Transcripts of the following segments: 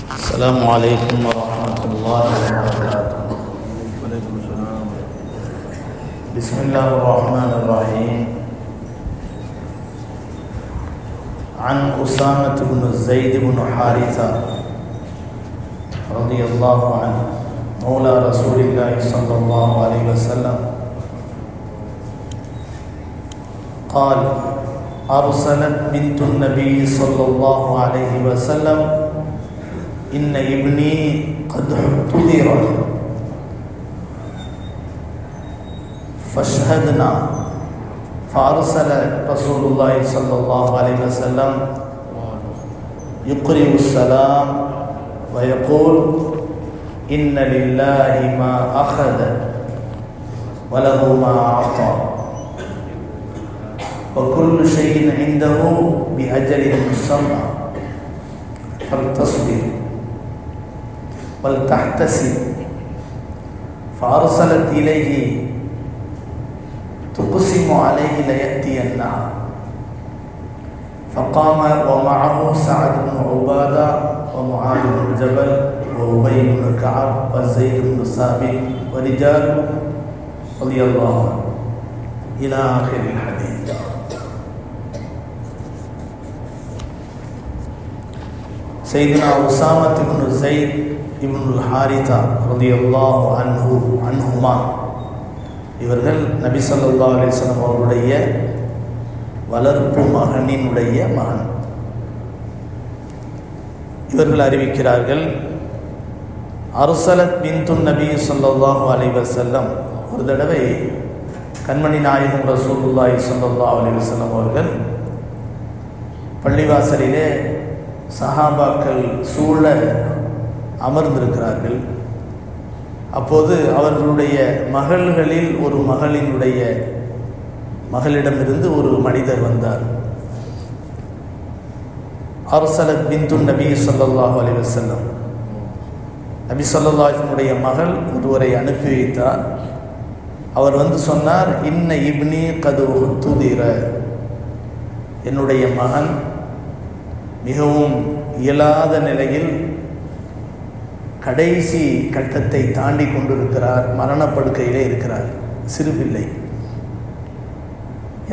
السلام عليكم ورحمة الله وبركاته. وعليكم السلام. بسم الله الرحمن الرحيم. عن أسامة بن زيد بن حارثة رضي الله عنه مولى رسول الله صلى الله عليه وسلم قال: أرسلت بنت النبي صلى الله عليه وسلم: إن ابني قد احتضر فاشهدنا. فأرسل رسول الله صلى الله عليه وسلم يقرئ السلام ويقول: إن لله ما أخذ وله ما أعطى وكل شيء عنده بأجل مسمى فلتصبر ولتحتسب. فأرسلت إليه تقسم عليه ليأتينها، فقام ومعه سعد بن عبادة ومعاذ بن جبل وأبي بن كعب وزيد بن ثابت ورجال رضي الله عنه إلى آخر الحديث. سيدنا أسامة بن زيد بن الحارثة رضي الله عنهما இவர்கள் நபி ஸல்லல்லாஹு அலைஹி வஸல்லம் அவருடைய வளர்ப்பு மகனினுடைய மகன். இவர்கள் அறிவிக்கிறார்கள், அர்சலத் பின்துன் நபி ஸல்லல்லாஹு அலைஹி வஸல்லம், ஒரு தடவை கண்மணி நாயகம் ரசூலுல்லாஹி ஸல்லல்லாஹு அலைஹி வஸல்லம் அவர்கள் பள்ளிவாசலிலே சஹாபாக்கள் சூழ அமர்ந்திருக்கிறார்கள். அப்போது அவர்களுடைய மகள்களில் ஒரு மகளிடமிருந்து ஒரு மனிதர் வந்தார். அர்சலத் பின்துன் நபி ஸல்லல்லாஹு அலைஹி வஸல்லம், நபி ஸல்லல்லாஹு அலைஹி வஸல்லுடைய மகள் ஒருவரை அனுப்பி வைத்தார். அவர் வந்து சொன்னார்: இன்ன இப்னி கது துதிர, என்னுடைய மகன் மிகவும் இயலாத நிலையில் கடைசி கட்டத்தை தாண்டி கொண்டிருக்கிறார், மரணப்படுக்கையிலே இருக்கிறார், சிறு பிள்ளை.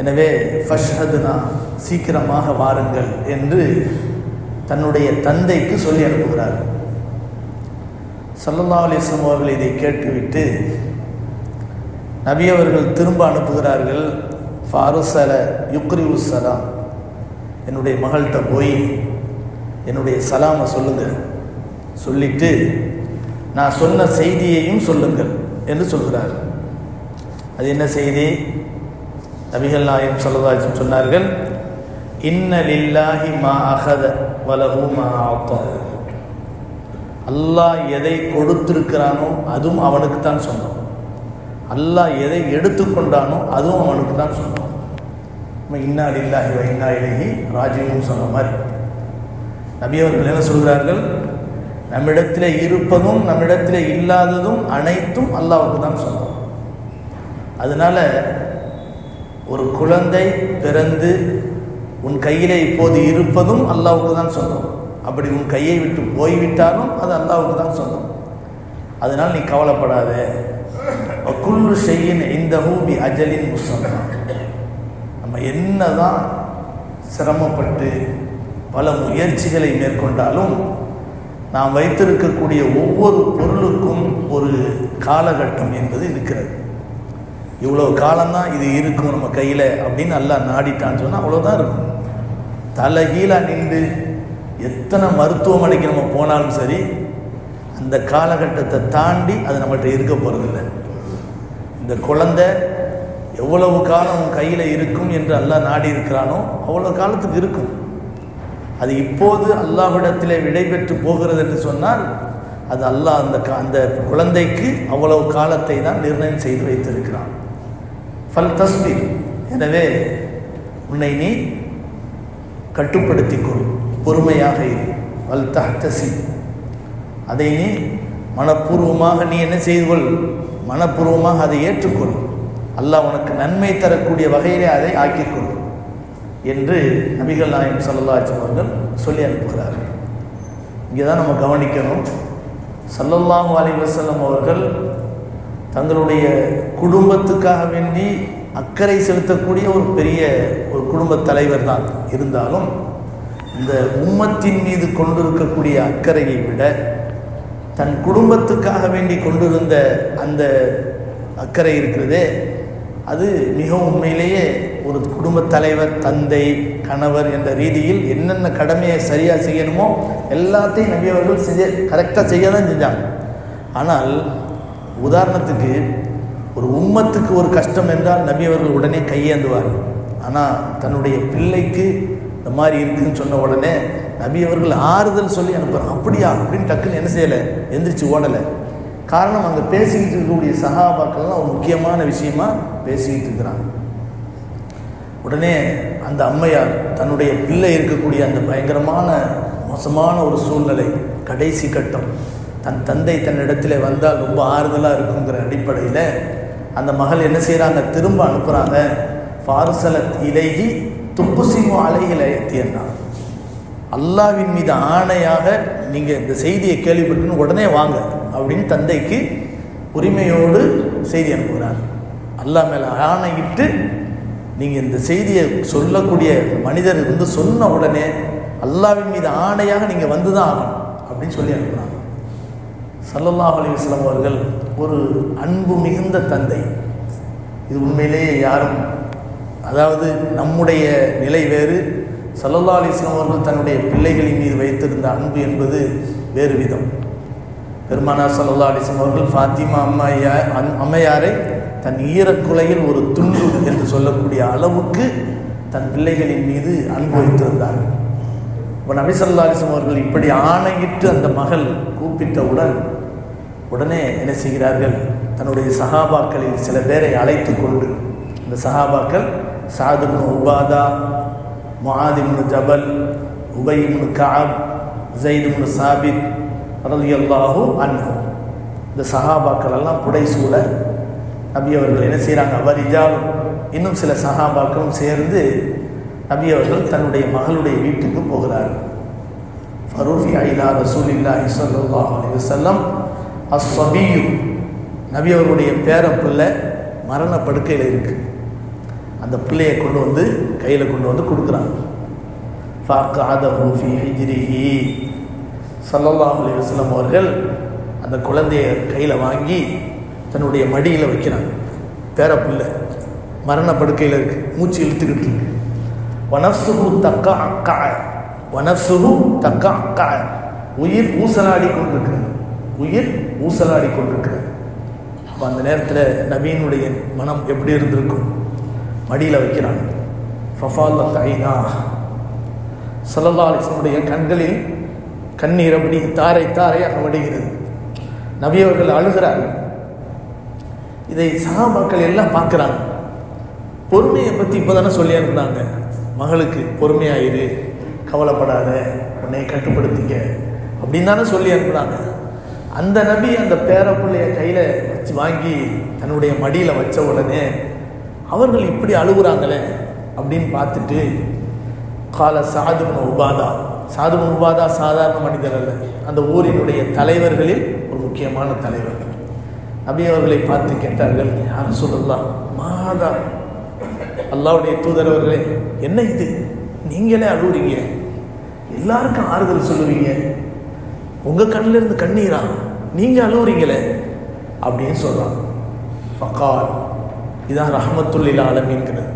எனவே ஃபஷ்ஹதுனா, சீக்கிரமாக வாருங்கள் என்று தன்னுடைய தந்தைக்கு சொல்லி அனுப்புகிறார். ஸல்லல்லாஹு அலைஹி வஸல்லம் அவர்கள் இதை கேட்டுவிட்டு நபி அவர்கள் திரும்ப அனுப்புகிறார்கள். ஃபாருசல யுக்ரிஉ ஸலாம், என்னுடைய மகள்கிட்ட போய் என்னுடைய சலாமை சொல்லுங்கள், சொல்லிட்டு நான் சொன்ன செய்தியையும் சொல்லுங்கள் என்று சொல்கிறார். அது என்ன செய்தி? நபிகள் நாயகம் ஸல்லல்லாஹு அலைஹி வஸல்லம் சொன்னார்கள்: இன்ன லில்லாஹி மா அஹத வலஹு மா அத்தா, அல்லாஹ் எதை கொடுத்திருக்கிறானோ அதுவும் அவனுக்கு தான் சொந்தம், அல்லாஹ் எதை எடுத்துக்கொண்டானோ அதுவும் அவனுக்கு தான் சொந்தம். இன்னா லில்லாஹி வ இன்னா இலைஹி ராஜிஊன் சொன்ன மாதிரி நபி அவர்கள் என்ன சொல்கிறார்கள்? நம்மிடத்தில் இருப்பதும் நம்மிடத்தில் இல்லாததும் அனைத்தும் அல்லாஹ்வுக்கு தான் சொந்தம். அதனால் ஒரு குழந்தை பிறந்து உன் கையிலே இப்போது இருப்பதும் அல்லாஹ்வுக்கு தான் சொந்தம். அப்படி உன் கையை விட்டு போய்விட்டாலும் அது அல்லாஹ்வுக்கு தான் சொந்தம். அதனால் நீ கவலைப்படாத. குல்லு ஷைஇன் இன்தஹு பி அஜலின் முஸம்மா, நம்ம என்ன தான் சிரமப்பட்டு பல முயற்சிகளை மேற்கொண்டாலும் நாம் வைத்திருக்கக்கூடிய ஒவ்வொரு பொருளுக்கும் ஒரு காலகட்டம் என்பது இருக்கிறது. இவ்வளோ காலம்தான் இது இருக்கும் நம்ம கையில் அப்படின்னு அல்லாஹ் நாடிட்டான்னு சொன்னால் அவ்வளோதான் இருக்கும். தலைகீழாக நின்று எத்தனை மருத்துவமனைக்கு நம்ம போனாலும் சரி, அந்த காலகட்டத்தை தாண்டி அது நம்மகிட்ட இருக்க போகிறதில்லை. இந்த குழந்தை எவ்வளவு காலம் உன் கையில் இருக்கும் என்று அல்லாஹ் நாடி இருக்கிறானோ அவ்வளோ காலத்துக்கு இருக்கும். அது இப்போது அல்லாஹ்விடத்தில் விடை பெற்று போகிறது என்று சொன்னால் அது அல்லாஹ் அந்த குழந்தைக்கு அவ்வளவு காலத்தை தான் நிர்ணயம் செய்து வைத்திருக்கிறான். ஃபல் தஸ்பீர், எனவே உன்னை நீ கட்டுப்படுத்திக்கொள், பொறுமையாக இரு. வல் தஹ்தசி, அதை நீ மனப்பூர்வமாக நீ என்ன செய்து கொள், மனப்பூர்வமாக அதை ஏற்றுக்கொள். அல்லாஹ் உனக்கு நன்மை தரக்கூடிய வகையிலே அதை ஆக்கிக்கொள் என்று நபிகள் நாயகம் ஸல்லல்லாஹு அலைஹி வஸல்லம் அவர்கள் சொல்லி அனுப்புகிறார்கள். இங்கே தான் நம்ம கவனிக்கணும். ஸல்லல்லாஹு அலைஹி வஸல்லம் அவர்கள் தங்களுடைய குடும்பத்துக்காக வேண்டி அக்கறை செலுத்தக்கூடிய ஒரு பெரிய ஒரு குடும்ப தலைவர் தான். இருந்தாலும் இந்த உம்மத்தின் மீது கொண்டிருக்கக்கூடிய அக்கறையை விட தன் குடும்பத்துக்காக வேண்டி கொண்டிருந்த அந்த அக்கறை இருக்கிறதே, அது மிகவும் உண்மையிலேயே ஒரு குடும்ப தலைவர், தந்தை, கணவர் என்ற ரீதியில் என்னென்ன கடமையை சரியாக செய்யணுமோ எல்லாத்தையும் நபி அவர்கள் கரெக்டாக செய்ய தான் செஞ்சாங்க. ஆனால் உதாரணத்துக்கு ஒரு உம்மத்துக்கு ஒரு கஷ்டம் என்றால் நபி அவர்கள் உடனே கையேந்துவார். ஆனால் தன்னுடைய பிள்ளைக்கு இந்த மாதிரி இருக்குதுன்னு சொன்ன உடனே நபி அவர்கள் ஆறுதல் சொல்லி அனுப்புகிறாங்க. அப்படியா அப்படின்னு டக்குன்னு என்ன செய்யலை, எந்திரிச்சு ஓடலை. காரணம், அங்கே பேசிக்கிட்டு இருக்கக்கூடிய சஹாபாக்கள்லாம் ஒரு முக்கியமான விஷயமா பேசிக்கிட்டு இருக்கிறாங்க. உடனே அந்த அம்மையார் தன்னுடைய பிள்ளை இருக்கக்கூடிய அந்த பயங்கரமான மோசமான ஒரு சூழ்நிலை, கடைசி கட்டம், தன் தந்தை தன்னிடத்தில் வந்தால் ரொம்ப ஆறுதலாக இருக்குங்கிற அடிப்படையில் அந்த மகள் என்ன செய்கிறாங்க, திரும்ப அனுப்புகிறாங்க. ஃபார்சலத் இலைஹி துப்புசிமு அலைஹில் எத்தியன்னா, அல்லாவின் மீது ஆணையாக நீங்கள் இந்த செய்தியை கேள்விப்பட்டுன்னு உடனே வாங்க அப்படின்னு தந்தைக்கு உரிமையோடு செய்தி அனுப்புகிறார். அல்லாஹ் மேலே ஆணையிட்டு நீங்கள் இந்த செய்தியை சொல்லக்கூடிய மனிதர் வந்து சொன்ன உடனே அல்லாவின் மீது ஆணையாக நீங்கள் வந்து தான் ஆகணும் அப்படின்னு சொல்லி அனுப்புகிறாங்க. ஸல்லல்லாஹு அலைஹி வஸல்லம் அவர்கள் ஒரு அன்பு மிகுந்த தந்தை. இது உண்மையிலேயே யாரும், அதாவது நம்முடைய நிலை வேறு, ஸல்லல்லாஹு அலைஹி வஸல்லம் அவர்கள் தன்னுடைய பிள்ளைகளின் மீது வைத்திருந்த அன்பு என்பது வேறு விதம். பெருமானார் ஸல்லல்லாஹு அலைஹி வஸல்லம் அவர்கள் ஃபாத்திமா அம்மையாரை தன் ஈரக்குலையில் ஒரு துண்டு என்று சொல்லக்கூடிய அளவுக்கு தன் பிள்ளைகளின் மீது அன்பு வைத்திருந்தார்கள். இப்போ நபி ஸல்லல்லாஹு அலைஹி வஸல்லம் அவர்கள் இப்படி ஆணையிட்டு அந்த மகள் கூப்பிட்டவுடன் உடனே என்ன செய்கிறார்கள், தன்னுடைய சஹாபாக்களில் சில பேரை அழைத்து கொண்டு, இந்த சஹாபாக்கள் சஅத் இப்னு உபாதா, முஆத் இப்னு ஜபல், உபை இப்னு கஅப், ஸைத் இப்னு சாபித் ரலியல்லாஹு அன்ஹு, இந்த சஹாபாக்கள் எல்லாம் புடைசூழ நபி அவர்கள் என்ன செய்கிறாங்க, அவரிஜாலும் இன்னும் சில சஹாபாக்களும் சேர்ந்து நபி அவர்கள் தன்னுடைய மகளுடைய வீட்டுக்கு போகிறார்கள். ஃபரூஃபிஅ இலா ரசூலில்லாஹி ஸல்லல்லாஹு அலைஹி வஸல்லம் அஸ்ஸபியு, நபி அவர்களுடைய பேர பிள்ளை மரண படுக்கையில் இருக்குது. அந்த பிள்ளையை கொண்டு வந்து கையில் கொண்டு வந்து கொடுக்குறாங்க. ஃபஅக்அதஹு ஃபீ ஹிஜ்ரிஹி, ஸல்லல்லாஹு அலைஹி வஸல்லம் அவர்கள் அந்த குழந்தையை கையில் வாங்கி தன்னுடைய மடியில் வைக்கிறாங்க. பேர பிள்ளை மரண படுக்கையில் இருக்குது, மூச்சு இழுத்துக்கிட்டு இருக்கு. வனஃப்ஸுஹு தக்கஅக்கஅ, வனஃப்ஸுஹு தக்கஅக்கஅ, உயிர் ஊசலாடி கொண்டிருக்கிறது, உயிர் ஊசலாடி கொண்டிருக்கிறது. அப்போ அந்த நேரத்தில் நபியினுடைய மனம் எப்படி இருந்திருக்கும், மடியில் வைக்கிறாங்க. ஃபஃபாலத் ஐனா, ஸல்லல்லாஹு அலைஹி வஸல்லம் கண்களில் கண்ணீர் அப்படி தாரை தாரையாக வடிகிறது. நபி அவர்கள் அழுகிறார்கள். இதை சஹாபாக்கள் எல்லாம் பார்க்குறாங்க. பொறுமையை பற்றி இப்போ தானே சொல்லி அனுப்புனாங்க, மகளுக்கு பொறுமையாயிரு, கவலைப்படாத, உன்னை கட்டுப்படுத்திக்க அப்படின்னு தானே சொல்லி அனுப்புனாங்க. அந்த நபி அந்த பேரப்பிள்ளைய கையில் வச்சு வாங்கி தன்னுடைய மடியில் வச்ச உடனே அவர்கள் இப்படி அழுகுறாங்களே அப்படின்னு பார்த்துட்டு, கால சஅத் இப்னு உபாதா, சஅத் இப்னு உபாதா சாதாரண மனிதர் அல்ல, அந்த ஊரினுடைய தலைவர்களில் ஒரு முக்கியமான தலைவர். நபி அவர்களை பார்த்து கேட்டார்கள், யா ரசூலல்லாஹ் மாதா, அல்லாஹ்வுடைய தூதர் அவர்களே, என்ன இது, நீங்களே அழுவுறீங்க, எல்லாருக்கும் ஆறுதல் சொல்லுவீங்க, உங்கள் கண்ணில் இருந்து கண்ணீரா, நீங்கள் அழுவுறீங்களே அப்படின்னு சொல்கிறாங்க. ஃபகால், இதான் ரஹ்மத்துல் லில் ஆலமீன்கிறது.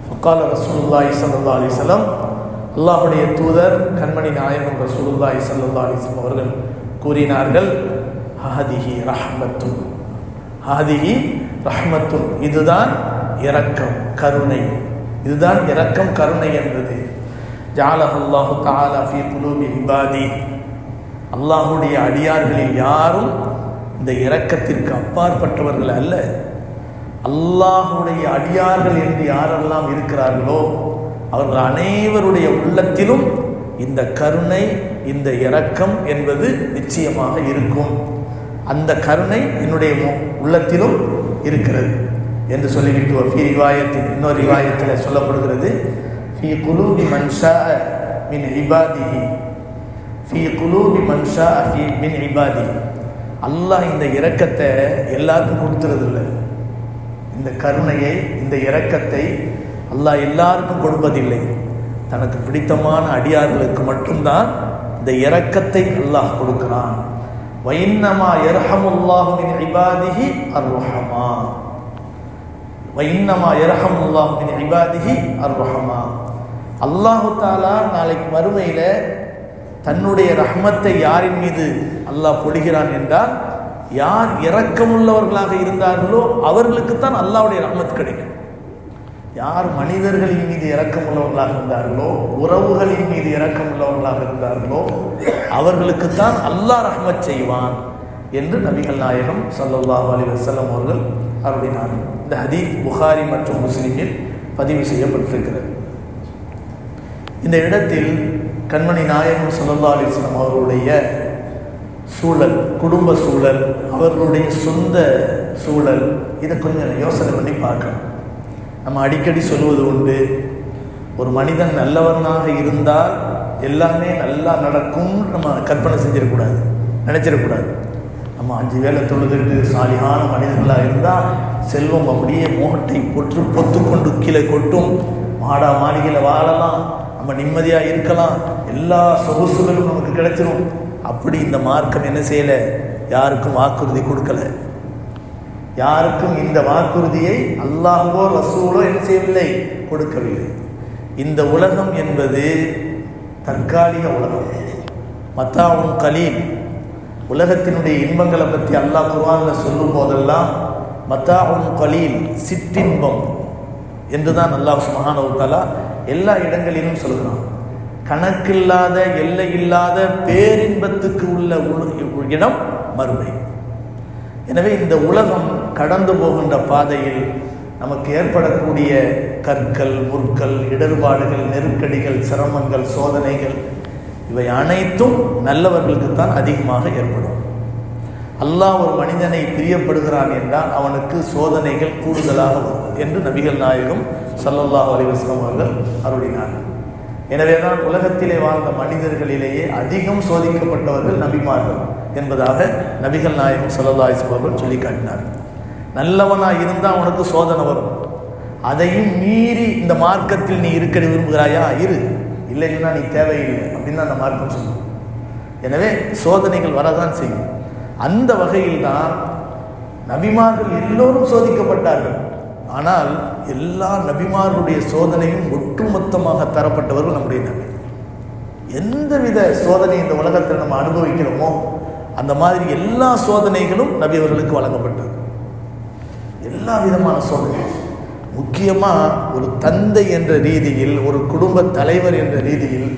ஃபகால் ரசூலுல்லாஹி ஸல்லல்லாஹு அலைஹி வஸல்லம், அல்லாஹ்வுடைய தூதர் கண்மணி நாயகம் ரசூலுல்லாஹி ஸல்லல்லாஹு அலைஹி வஸல்லம் அவர்கள் கூறினார்கள், ஹாதிஹி ரஹ்மத்துன், ஹாதிஹி ரஹ்மத்துன், இதுதான் இரக்கம் கருணை, இதுதான் இரக்கம் கருணை என்பது. ஜஅலஹல்லாஹு தஆலா ஃபீ குலூபி இபாதி, அல்லாஹ்வுடைய அடியார்களில் யாரும் இந்த இரக்கத்திற்கு அப்பாற்பட்டவர்கள் அல்ல. அல்லாஹ்வுடைய அடியார்கள் என்று யாரெல்லாம் இருக்கிறார்களோ அவர்கள் அனைவருடைய உள்ளத்திலும் இந்த கருணை, இந்த இரக்கம் என்பது நிச்சயமாக இருக்கும். அந்த கருணை என்னுடைய உள்ளத்திலும் இருக்கிறது என்று சொல்லிவிட்டு ஃபீ ரிவாயத்தின், இன்னொரு ரிவாயத்தில் சொல்லப்படுகிறது, ஃபீ குலூபி மன் ஷாஅ மின் இபாதிஹி, ஃபீ குலூபி மன் ஷாஅ மின் இபாதி. அல்லாஹ் இந்த இரக்கத்தை எல்லாருக்கும் கொடுத்துறதில்லை. இந்த கருணையை, இந்த இரக்கத்தை அல்லாஹ் எல்லாருக்கும் கொடுப்பதில்லை. தனக்கு பிடித்தமான அடியார்களுக்கு மட்டும்தான் இந்த இரக்கத்தை அல்லாஹ் கொடுக்கிறான். வைன்னமா யர்ஹமுல்லாஹு மின் இபாதிஹி அர்ரஹமா. வைன்னமா யர்ஹமுல்லாஹு மின் இபாதிஹி அர்ரஹமா. அல்லாஹு தஆலா நாளைக்கு மறுமையில் தன்னுடைய ரஹ்மத்தை யாரின் மீது அல்லாஹ் பொழிகிறான் என்றால், யார் இரக்கமுள்ளவர்களாக இருந்தார்களோ அவர்களுக்குத்தான் அல்லாஹ்வுடைய ரஹ்மத் கிடைக்கும். யார் மனிதர்களின் மீது இரக்கமுள்ளவர்களாக இருந்தார்களோ, உறவுகளின் மீது இரக்கமுள்ளவர்களாக இருந்தார்களோ அவர்களுக்குத்தான் அல்லாஹ் ரஹ்மத் செய்வான் என்று நபிகள் நாயகம் ஸல்லல்லாஹு அலைஹி வஸல்லம் அவர்கள் அருளினார்கள். இந்த ஹதீஸ் புகாரி மற்றும் முஸ்லிமில் பதிவு செய்யப்பட்டிருக்கிறது. இந்த இடத்தில் கண்மணி நாயகம் ஸல்லல்லாஹு அலைஹி வஸல்லம் அவர்களுடைய சூழல், குடும்ப சூழல், அவர்களுடைய சொந்த சூழல், இதை கொஞ்சம் யோசனை பண்ணி பார்க்கணும். நம்ம அடிக்கடி சொல்வது உண்டு, ஒரு மனிதன் நல்லவனாக இருந்தால் எல்லாமே நல்லா நடக்கும் நம்ம கற்பனை செஞ்சிடக்கூடாது, நினச்சிடக்கூடாது. நம்ம 5 வேளை தொழுதுட்டு சாலியான மனிதர்களாக இருந்தால் செல்வம் அப்படியே மோட்டை பொத்துக்கொண்டு கீழே கொட்டும், மாடா மாளிகையில் வாழலாம், நம்ம நிம்மதியாக இருக்கலாம், எல்லா சொகுசுகளும் நமக்கு கிடைச்சிடும். அப்படி இந்த மார்க்கம் என்ன செய்யலை, யாருக்கும் வாக்குறுதி கொடுக்கலை. யாருக்கும் இந்த வாக்குறுதியை அல்லாஹ்வோ ரசூலோ என்ன செய்யவில்லை, கொடுக்கவில்லை. இந்த உலகம் என்பது தற்காலிக உலகம். மத்தாவும் கலீல். உலகத்தினுடைய இன்பங்களை பற்றி அல்லாஹ் குர்ஆனில் சொல்லும் போதெல்லாம் மத்தாவும் கலீல், சிற்றின்பம் என்று தான் அல்லாஹ் சுப்ஹானஹு வ தஆலா எல்லா இடங்களிலும் சொல்கிறான். கணக்கில்லாத எல்லை இல்லாத பேரின்பத்துக்கு உள்ள இடம் மறுமை. எனவே இந்த உலகம் கடந்து போகின்ற பாதையில் நமக்கு ஏற்படக்கூடிய கற்கள், முற்கள், இடர்பாடுகள், நெருக்கடிகள், சிரமங்கள், சோதனைகள், இவை அனைத்தும் நல்லவர்களுக்குத்தான் அதிகமாக ஏற்படும். அல்லாஹ் ஒரு மனிதனை பிரியப்படுகிறான் என்றால் அவனுக்கு சோதனைகள் கூடுதலாக வரும் என்று நபிகள் நாயகம் ஸல்லல்லாஹு அலைஹி வஸல்லம் அவர்கள் அருளினார்கள். எனவேதான் உலகத்திலே வாழ்ந்த மனிதர்களிலேயே அதிகம் சோதிக்கப்பட்டவர்கள் நபிமார்கள் என்பதாக நபிகள் நாயகம் ஸல்லல்லாஹு அலைஹி வஸல்லம் அவர்கள் சொல்லி காட்டினார்கள். நல்லவனாக இருந்தால் உனக்கு சோதனை வரும். அதையும் மீறி இந்த மார்க்கத்தில் நீ இருக்க விரும்புகிறாயா, இரு, இல்லைன்னா நீ தேவையில்லை அப்படின்னு அந்த மார்க்கம் சொல்லும். எனவே சோதனைகள் வரதான் செய்யும். அந்த வகையில் தான் நபிமார்கள் எல்லோரும் சோதிக்கப்பட்டார்கள். ஆனால் எல்லா நபிமார்களுடைய சோதனையும் ஒட்டுமொத்தமாக தரப்பட்டவர்கள் நம்முடைய நபி. எந்தவித சோதனை இந்த உலகத்தில் நம்ம அனுபவிக்கிறோமோ அந்த மாதிரி எல்லா சோதனைகளும் நபி அவர்களுக்கு வழங்கப்பட்டது. எல்லா விதமான சோதனை. முக்கியமாக ஒரு தந்தை என்ற ரீதியில், ஒரு குடும்ப தலைவர் என்ற ரீதியில்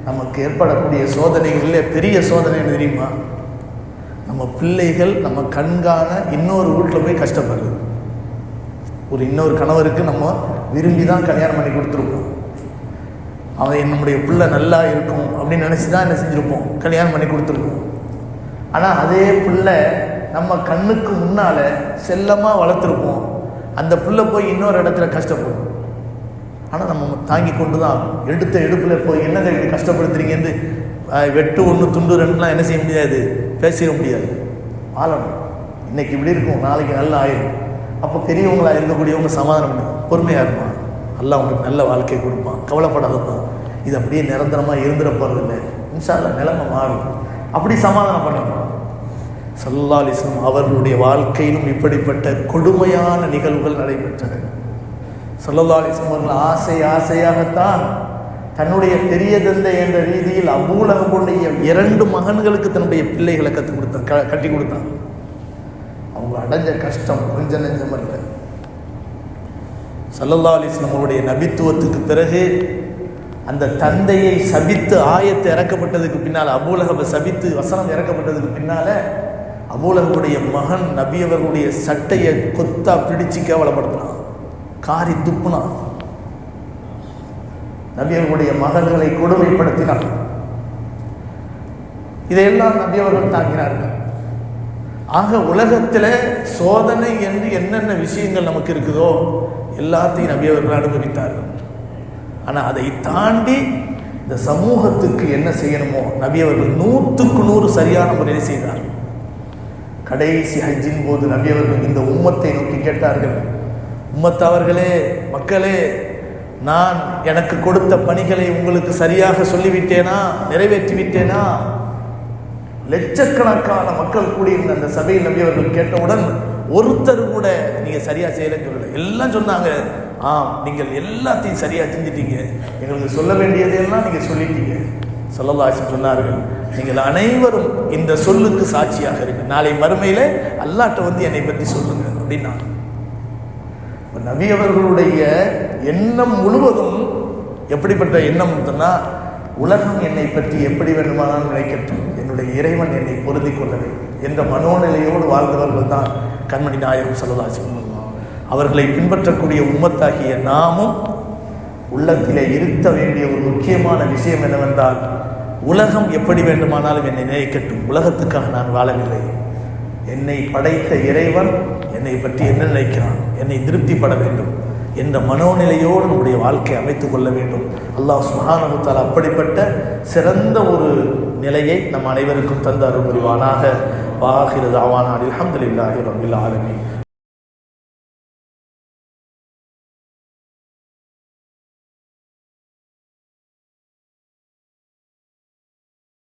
நமக்கு ஏற்படக்கூடிய சோதனைகளில் பெரிய சோதனை என்ன தெரியுமா? நம்ம பிள்ளைகள் நம்ம கண்காண இன்னொரு வீட்டில் போய் கஷ்டப்படுறது. இன்னொரு கணவருக்கு நம்ம விரும்பி தான் கல்யாணம் பண்ணி கொடுத்துருப்போம். அவன் நம்முடைய பிள்ளை நல்லா இருக்கும் அப்படின்னு நினச்சி தான் என்ன செஞ்சுருப்போம், கல்யாணம் பண்ணி கொடுத்துருப்போம். ஆனால் அதே பிள்ளை நம்ம கண்ணுக்கு முன்னால் செல்லமாக வளர்த்துருப்போம். அந்த பிள்ளை போய் இன்னொரு இடத்துல கஷ்டப்படும். ஆனால் நம்ம தாங்கி கொண்டு தான் எடுத்த எடுப்பில் போய் என்னங்க இப்படி கஷ்டப்படுத்துறீங்கன்னு வெட்டு 1 துண்டு 2லாம் என்ன செய்ய முடியாது, பேசிட முடியாது. வாழணும். இன்னைக்கு இப்படி இருக்கும், நாளைக்கு நல்லா ஆயிடும். அப்போ பெரியவங்களாக இருக்கக்கூடியவங்க சமாதானம் பண்ணி பொறுமையாக இருப்பான். அல்லாஹ் உங்களுக்கு நல்ல வாழ்க்கை கொடுப்பான், கவலைப்படாதப்பான். இது அப்படியே நிரந்தரமாக இருந்துட போகிறதில்லை, இன்ஷா அல்லாஹ் நிலைமை மாறும், அப்படி சமாதானம் பண்ணணும். ஸல்லல்லாஹு அலைஹி வஸல்லம் அவர்களுடைய வாழ்க்கையிலும் இப்படிப்பட்ட கொடுமையான நிகழ்வுகள் நடைபெற்றன. ஸல்லல்லாஹு அலைஹி வஸல்லம் அவர்கள் ஆசையாகத்தான் தன்னுடைய பெரிய தந்தை என்ற ரீதியில் அபூ லஹபுடைய 2 மகன்களுக்கு தன்னுடைய பிள்ளைகளை கட்டி கொடுத்தாங்க. அவங்க அடைஞ்ச கஷ்டம் கொஞ்சம் நெஞ்சம் இல்லை. ஸல்லல்லாஹு அலைஹி வஸல்லம் அவருடைய நபித்துவத்துக்கு பிறகு அந்த தந்தையை சபித்து ஆயத்து இறக்கப்பட்டதுக்கு பின்னால், அபூ லஹபை சபித்து வசனம் இறக்கப்பட்டதுக்கு பின்னால அபூ லஹபுடைய மகன் நபி அவர்களுடைய சட்டையை கொத்தா பிடிச்சு கேவலப்படுத்தினான், காரி துப்புனான். நபி அவர்களுடைய மகன்களை கொடுமைப்படுத்தினார். இதையெல்லாம் நபி அவர்கள் தாங்கினார்கள். ஆக உலகத்தில் சோதனை என்று என்னென்ன விஷயங்கள் நமக்கு இருக்குதோ எல்லாத்தையும் நபி அவர்கள் அனுபவித்தார்கள். ஆனால் அதை தாண்டி இந்த சமூகத்துக்கு என்ன செய்யணுமோ நபி அவர்கள் 100க்கு 100 சரியான முறையில் செய்தார். கடைசி ஹஜ்ஜின் போது நபி அவர்கள் இந்த உம்மத்தை நோக்கி கேட்டார்கள், உம்மத் அவர்களே, மக்களே, நான் எனக்கு கொடுத்த பணிகளை உங்களுக்கு சரியாக சொல்லிவிட்டேனா, நிறைவேற்றி விட்டேனா? லட்சக்கணக்கான மக்கள் கூடியிருந்த அந்த சபையில் நபி அவர்கள் கேட்டவுடன் ஒருத்தர் கூட நீங்க சரியா செய்யலன்னு சொல்லல. எல்லாம் சொன்னாங்க, நீங்கள் எல்லாத்தையும் சரியா செஞ்சிட்டீங்க, எங்களுக்கு சொல்ல வேண்டியதெல்லாம் நீங்க சொல்லிட்டீங்க. ஸல்லல்லாஹு அலைஹி வஸல்லம் சொன்னார்கள், நீங்கள் அனைவரும் இந்த சொல்லுக்கு சாட்சியாக இருக்கு, நாளை மறுமையில அல்லாஹ்ட்ட வந்து என்னை பற்றி சொல்லுங்க அப்படின்னா. நபி அவர்களுடைய எண்ணம் முழுவதும் எப்படிப்பட்ட எண்ணம் சொன்னா, உலகம் என்னை பற்றி எப்படி வேண்டுமானாலும் நினைக்கட்டும், என்னுடைய இறைவன் என்னை பொருந்தி கொள்ள வேண்டும் என்ற மனோநிலையோடு வாழ்ந்தவர்கள் தான் கண்மணி நாயகம் ஸல்லல்லாஹு அலைஹி வஸல்லம். அவர்களை பின்பற்றக்கூடிய உம்மத்தாகிய நாமும் உள்ளத்திலே இருத்த வேண்டிய ஒரு முக்கியமான விஷயம் என்னவென்றால், உலகம் எப்படி வேண்டுமானாலும் என்னை நினைக்கட்டும், உலகத்துக்காக நான் வாழவில்லை, என்னை படைத்த இறைவன் என்னை பற்றி என்ன நினைக்கிறான், என்னை திருப்திப்பட வேண்டும் என்ற மனோநிலையோடு நம்முடைய வாழ்க்கையை அமைத்துக் கொள்ள வேண்டும். அல்லாஹ் சுப்ஹானஹு வ தஆலா அப்படிப்பட்ட சிறந்த ஒரு நிலையை நம் அனைவருக்கும் தந்து அருள் புரிவானாக. வாஹிரு தஅவானா அல்ஹம்துலில்லாஹி ரப்பில் ஆலமீன்.